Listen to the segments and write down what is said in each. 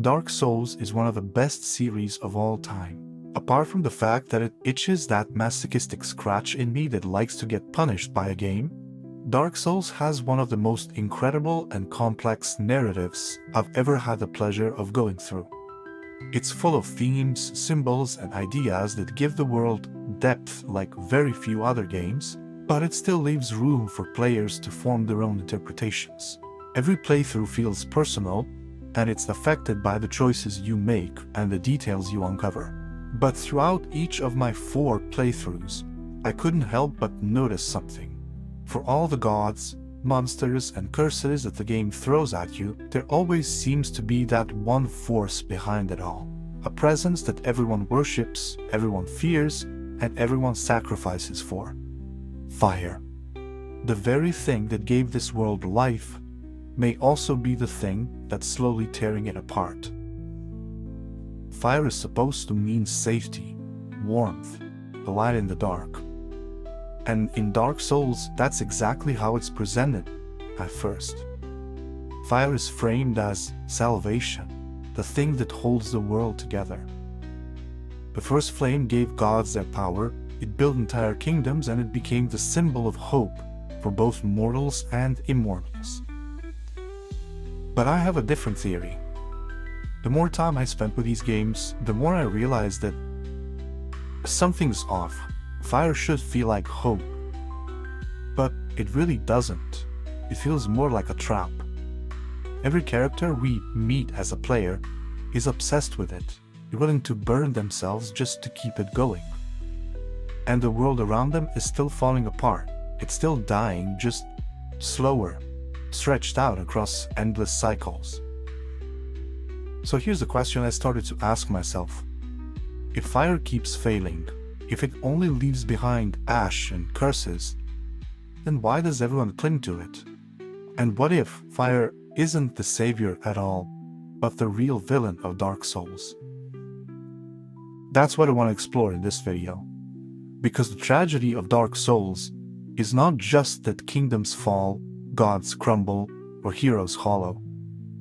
Dark Souls is one of the best series of all time. Apart from the fact that it itches that masochistic scratch in me that likes to get punished by a game, Dark Souls has one of the most incredible and complex narratives I've ever had the pleasure of going through. It's full of themes, symbols, and ideas that give the world depth like very few other games, but it still leaves room for players to form their own interpretations. Every playthrough feels personal, and it's affected by the choices you make and the details you uncover. But throughout each of my 4 playthroughs, I couldn't help but notice something. For all the gods, monsters, and curses that the game throws at you, there always seems to be that one force behind it all. A presence that everyone worships, everyone fears, and everyone sacrifices for. Fire. The very thing that gave this world life may also be the thing that's slowly tearing it apart. Fire is supposed to mean safety, warmth, a light in the dark. And in Dark Souls, that's exactly how it's presented at first. Fire is framed as salvation, the thing that holds the world together. The first flame gave gods their power, it built entire kingdoms, and it became the symbol of hope for both mortals and immortals. But I have a different theory. The more time I spent with these games, the more I realized that something's off. Fire should feel like hope. But it really doesn't. It feels more like a trap. Every character we meet as a player is obsessed with it, willing to burn themselves just to keep it going. And the world around them is still falling apart. It's still dying, just slower, stretched out across endless cycles. So here's the question I started to ask myself. If fire keeps failing, if it only leaves behind ash and curses, then why does everyone cling to it? And what if fire isn't the savior at all, but the real villain of Dark Souls? That's what I want to explore in this video. Because the tragedy of Dark Souls is not just that kingdoms fall, gods crumble, or heroes hollow.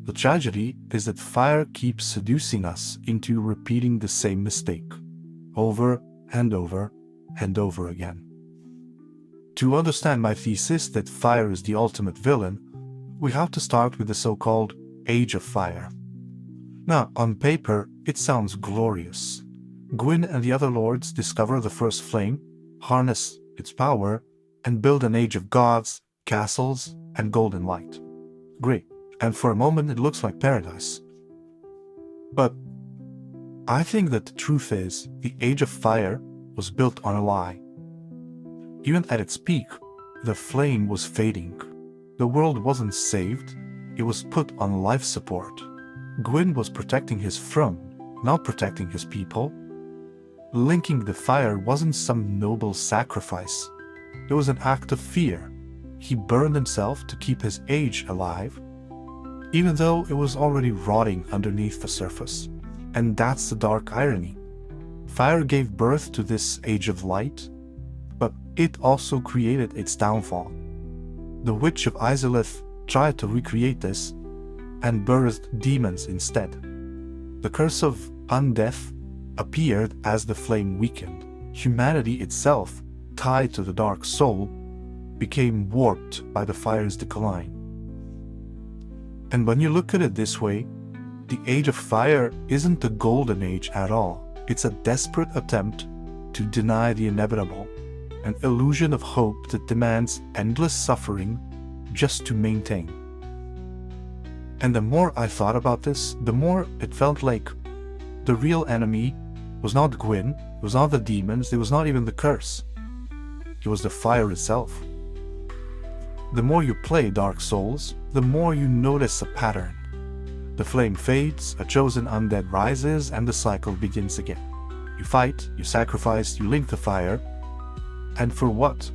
The tragedy is that fire keeps seducing us into repeating the same mistake, over and over and over again. To understand my thesis that fire is the ultimate villain, we have to start with the so-called Age of Fire. Now, on paper, it sounds glorious. Gwyn and the other lords discover the first flame, harness its power, and build an age of gods, castles, and golden light. Great, and for a moment it looks like paradise. But I think that the truth is, the Age of Fire was built on a lie. Even at its peak, the flame was fading. The world wasn't saved, it was put on life support. Gwyn was protecting his throne, not protecting his people. Linking the fire wasn't some noble sacrifice. It was an act of fear. He burned himself to keep his age alive, even though it was already rotting underneath the surface. And that's the dark irony. Fire gave birth to this age of light, but it also created its downfall. The Witch of Izalith tried to recreate this and birthed demons instead. The curse of undeath appeared as the flame weakened. Humanity itself, tied to the dark soul, became warped by the fire's decline. And when you look at it this way, the Age of Fire isn't the golden age at all. It's a desperate attempt to deny the inevitable, an illusion of hope that demands endless suffering just to maintain. And the more I thought about this, the more it felt like the real enemy was not Gwyn, it was not the demons, it was not even the curse. It was the fire itself. The more you play Dark Souls, the more you notice a pattern. The flame fades, a chosen undead rises, and the cycle begins again. You fight, you sacrifice, you link the fire. And for what?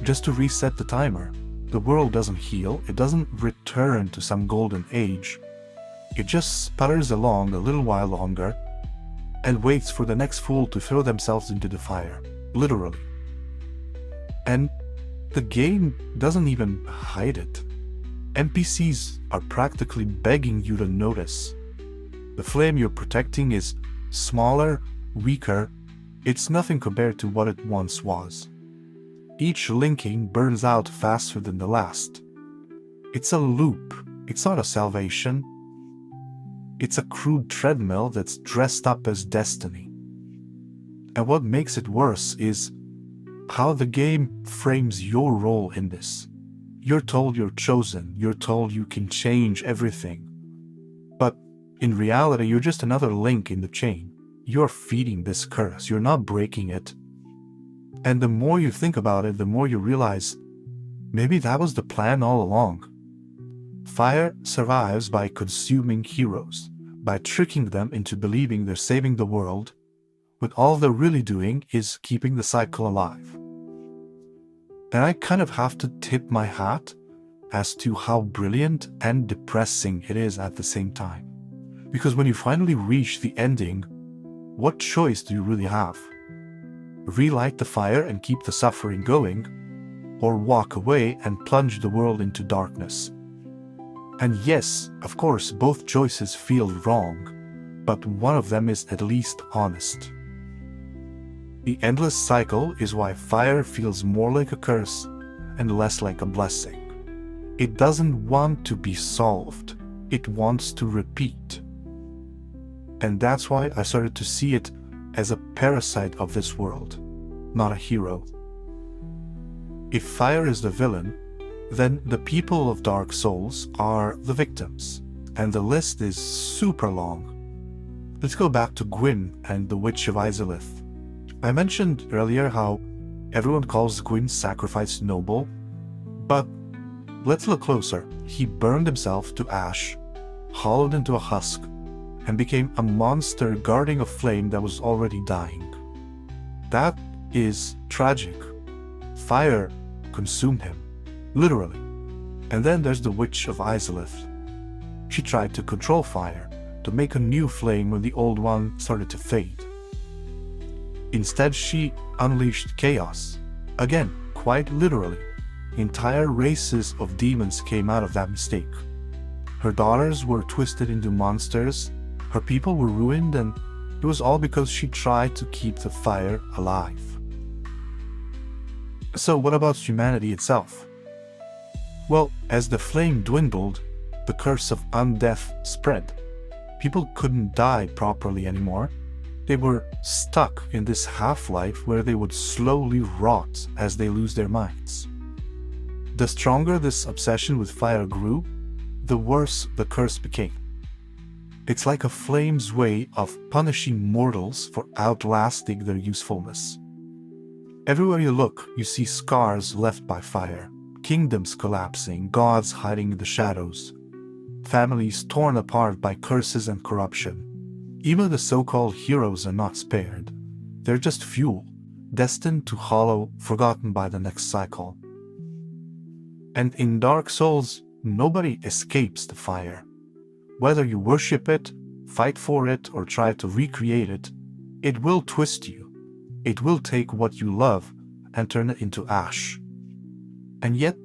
Just to reset the timer. The world doesn't heal, it doesn't return to some golden age. It just sputters along a little while longer and waits for the next fool to throw themselves into the fire, literally. And the game doesn't even hide it. NPCs are practically begging you to notice. The flame you're protecting is smaller, weaker. It's nothing compared to what it once was. Each linking burns out faster than the last. It's a loop. It's not a salvation. It's a crude treadmill that's dressed up as destiny. And what makes it worse is how the game frames your role in this. You're told you're chosen. You're told you can change everything. But in reality, you're just another link in the chain. You're feeding this curse. You're not breaking it. And the more you think about it, the more you realize maybe that was the plan all along. Fire survives by consuming heroes, by tricking them into believing they're saving the world, when all they're really doing is keeping the cycle alive. And I kind of have to tip my hat as to how brilliant and depressing it is at the same time. Because when you finally reach the ending, what choice do you really have? Relight the fire and keep the suffering going, or walk away and plunge the world into darkness? And yes, of course, both choices feel wrong, but one of them is at least honest. The endless cycle is why fire feels more like a curse and less like a blessing. It doesn't want to be solved, it wants to repeat. And that's why I started to see it as a parasite of this world, not a hero. If fire is the villain, then the people of Dark Souls are the victims, and the list is super long. Let's go back to Gwyn and the Witch of Izalith. I mentioned earlier how everyone calls Gwyn's sacrifice noble, but let's look closer. He burned himself to ash, hollowed into a husk, and became a monster guarding a flame that was already dying. That is tragic. Fire consumed him, literally. And then there's the Witch of Izalith. She tried to control fire, to make a new flame when the old one started to fade. Instead, she unleashed chaos. Again, quite literally. Entire races of demons came out of that mistake. Her daughters were twisted into monsters, her people were ruined, and it was all because she tried to keep the fire alive. So what about humanity itself? Well, as the flame dwindled, the curse of undeath spread. People couldn't die properly anymore. They were stuck in this half-life where they would slowly rot as they lose their minds. The stronger this obsession with fire grew, the worse the curse became. It's like a flame's way of punishing mortals for outlasting their usefulness. Everywhere you look, you see scars left by fire, kingdoms collapsing, gods hiding in the shadows, families torn apart by curses and corruption. Even the so-called heroes are not spared. They're just fuel, destined to hollow, forgotten by the next cycle. And in Dark Souls, nobody escapes the fire. Whether you worship it, fight for it, or try to recreate it, it will twist you. It will take what you love and turn it into ash. And yet,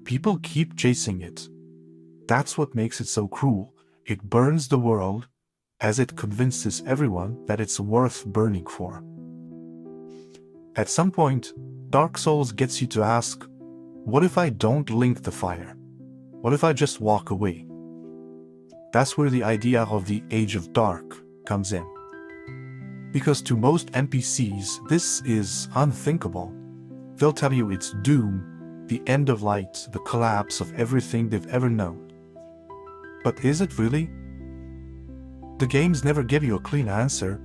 people keep chasing it. That's what makes it so cruel. It burns the world as it convinces everyone that it's worth burning for. At some point, Dark Souls gets you to ask, what if I don't link the fire? What if I just walk away? That's where the idea of the Age of Dark comes in. Because to most NPCs, this is unthinkable. They'll tell you it's doom, the end of light, the collapse of everything they've ever known. But is it really? The games never give you a clean answer.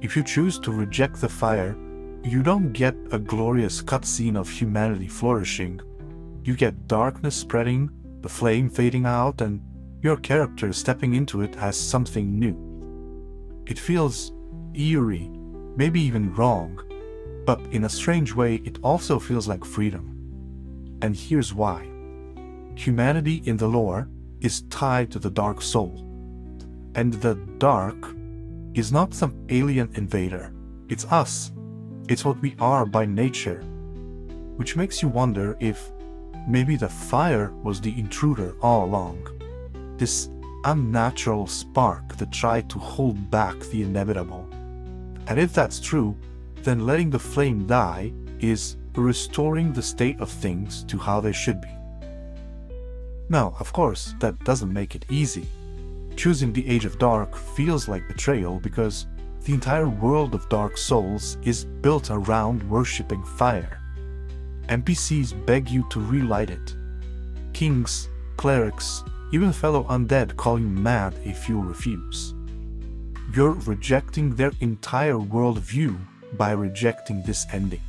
If you choose to reject the fire, you don't get a glorious cutscene of humanity flourishing. You get darkness spreading, the flame fading out, and your character stepping into it as something new. It feels eerie, maybe even wrong, but in a strange way it also feels like freedom. And here's why. Humanity in the lore is tied to the dark soul. And the dark is not some alien invader. It's us. It's what we are by nature. Which makes you wonder if maybe the fire was the intruder all along. This unnatural spark that tried to hold back the inevitable. And if that's true, then letting the flame die is restoring the state of things to how they should be. Now, of course, that doesn't make it easy. Choosing the Age of Dark feels like betrayal because the entire world of Dark Souls is built around worshipping fire. NPCs beg you to relight it. Kings, clerics, even fellow undead call you mad if you refuse. You're rejecting their entire worldview by rejecting this ending.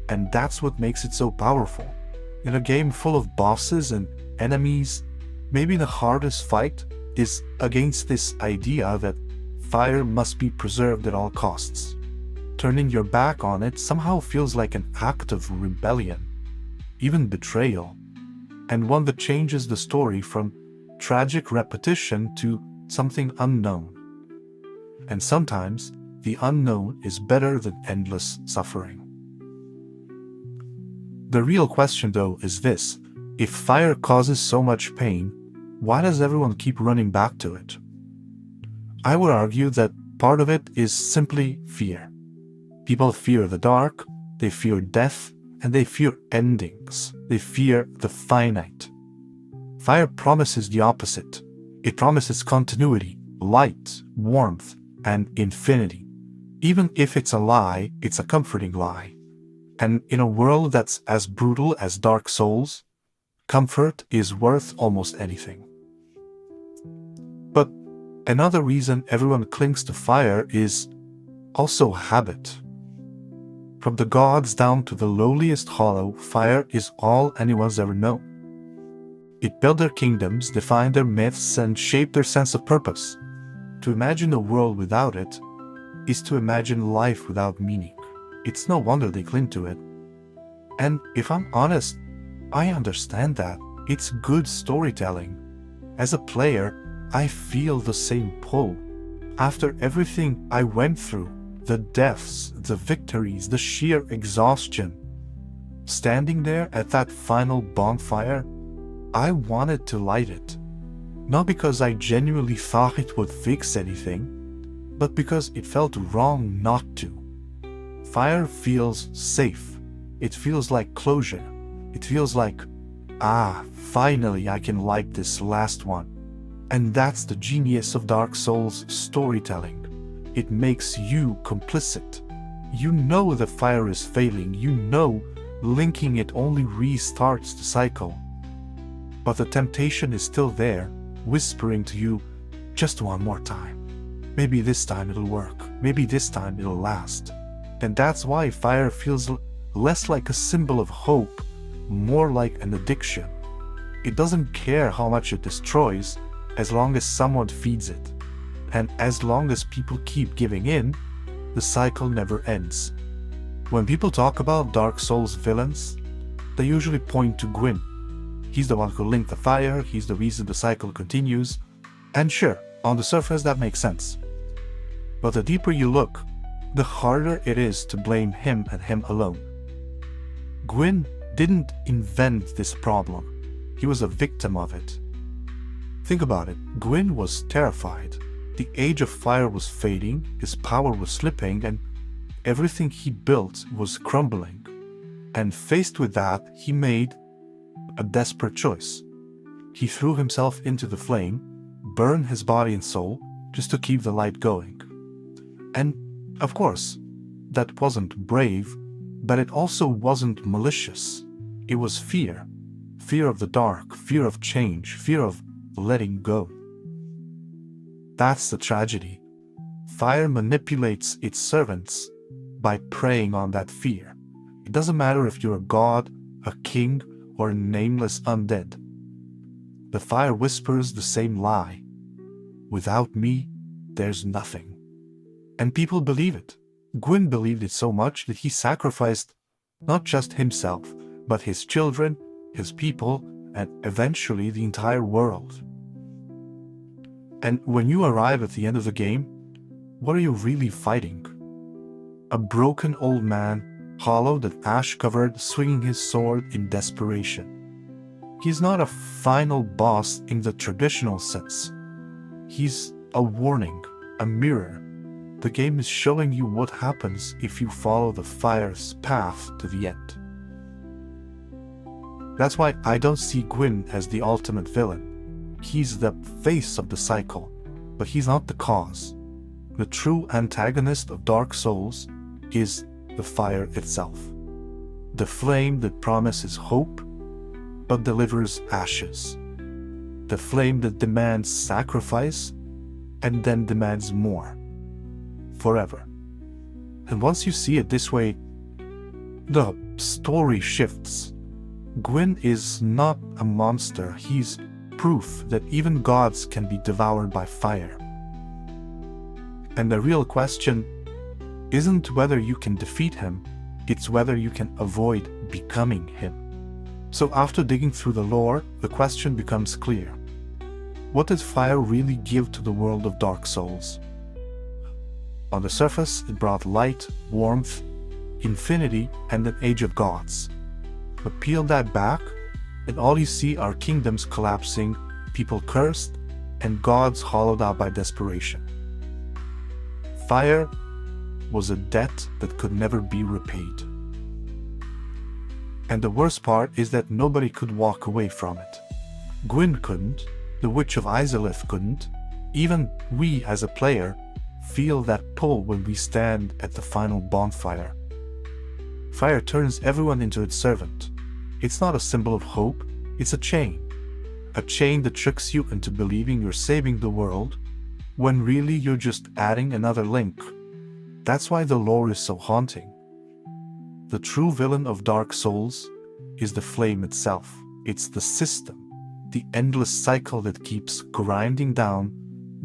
And that's what makes it so powerful. In a game full of bosses and enemies, maybe the hardest fight is against this idea that fire must be preserved at all costs. Turning your back on it somehow feels like an act of rebellion, even betrayal, and one that changes the story from tragic repetition to something unknown. And sometimes, the unknown is better than endless suffering. The real question, though, is this: if fire causes so much pain, why does everyone keep running back to it? I would argue that part of it is simply fear. People fear the dark, they fear death, and they fear endings. They fear the finite. Fire promises the opposite. It promises continuity, light, warmth, and infinity. Even if it's a lie, it's a comforting lie. And in a world that's as brutal as Dark Souls, comfort is worth almost anything. But another reason everyone clings to fire is also habit. From the gods down to the lowliest hollow, fire is all anyone's ever known. It built their kingdoms, defined their myths, and shaped their sense of purpose. To imagine a world without it is to imagine life without meaning. It's no wonder they cling to it. And if I'm honest, I understand that. It's good storytelling. As a player, I feel the same pull. After everything I went through, the deaths, the victories, the sheer exhaustion, standing there at that final bonfire, I wanted to light it. Not because I genuinely thought it would fix anything, but because it felt wrong not to. Fire feels safe. It feels like closure. It feels like, finally I can light this last one. And that's the genius of Dark Souls storytelling. It makes you complicit. You know the fire is failing. You know linking it only restarts the cycle. But the temptation is still there, whispering to you, just one more time. Maybe this time it'll work. Maybe this time it'll last. And that's why fire feels less like a symbol of hope, more like an addiction. It doesn't care how much it destroys, as long as someone feeds it. And as long as people keep giving in, the cycle never ends. When people talk about Dark Souls villains, they usually point to Gwyn. He's the one who linked the fire, he's the reason the cycle continues, and sure, on the surface that makes sense. But the deeper you look, the harder it is to blame him and him alone. Gwyn didn't invent this problem. He was a victim of it. Think about it. Gwyn was terrified. The Age of Fire was fading, his power was slipping, and everything he built was crumbling. And faced with that, he made a desperate choice. He threw himself into the flame, burned his body and soul, just to keep the light going. And of course, that wasn't brave, but it also wasn't malicious. It was fear. Fear of the dark, fear of change, fear of letting go. That's the tragedy. Fire manipulates its servants by preying on that fear. It doesn't matter if you're a god, a king, or a nameless undead. The fire whispers the same lie. Without me, there's nothing. And people believe it. Gwyn believed it so much that he sacrificed not just himself, but his children, his people, and eventually the entire world. And when you arrive at the end of the game, what are you really fighting? A broken old man, hollowed and ash-covered, swinging his sword in desperation. He's not a final boss in the traditional sense. He's a warning, a mirror. The game is showing you what happens if you follow the fire's path to the end. That's why I don't see Gwyn as the ultimate villain. He's the face of the cycle, but he's not the cause. The true antagonist of Dark Souls is the fire itself. The flame that promises hope, but delivers ashes. The flame that demands sacrifice, and then demands more. Forever. And once you see it this way, the story shifts. Gwyn is not a monster, he's proof that even gods can be devoured by fire. And the real question isn't whether you can defeat him, it's whether you can avoid becoming him. So after digging through the lore, the question becomes clear. What did fire really give to the world of Dark Souls? On the surface, it brought light, warmth, infinity, and an age of gods. But peel that back, and all you see are kingdoms collapsing, people cursed, and gods hollowed out by desperation. Fire was a debt that could never be repaid. And the worst part is that nobody could walk away from it. Gwyn couldn't, the Witch of Izalith couldn't, even we as a player feel that pull when we stand at the final bonfire. Fire turns everyone into its servant. It's not a symbol of hope, it's a chain that tricks you into believing you're saving the world, when really you're just adding another link. That's why the lore is so haunting. The true villain of Dark Souls is the flame itself. It's the system, the endless cycle that keeps grinding down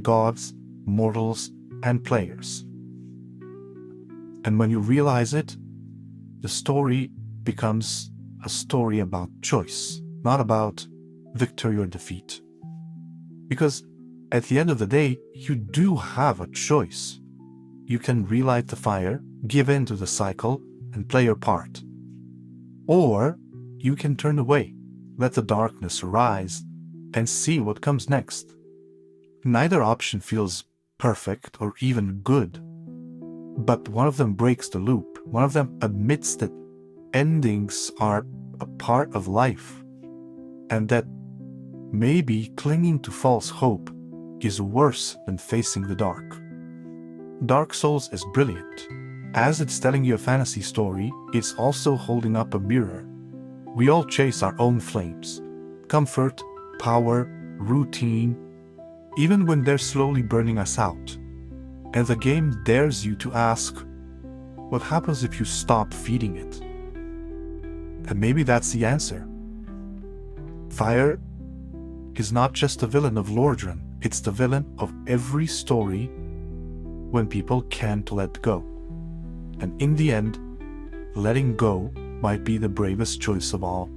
gods, mortals, and players. And when you realize it, the story becomes a story about choice, not about victory or defeat. Because at the end of the day, you do have a choice. You can relight the fire, give in to the cycle, and play your part. Or you can turn away, let the darkness rise, and see what comes next. Neither option feels perfect or even good, but one of them breaks the loop. One of them admits that endings are a part of life, and that maybe clinging to false hope is worse than facing the dark. Dark Souls is brilliant. As it's telling you a fantasy story, it's also holding up a mirror. We all chase our own flames. Comfort, power, routine, even when they're slowly burning us out. And the game dares you to ask, what happens if you stop feeding it? And maybe that's the answer. Fire is not just the villain of Lordran, it's the villain of every story when people can't let go. And in the end, letting go might be the bravest choice of all.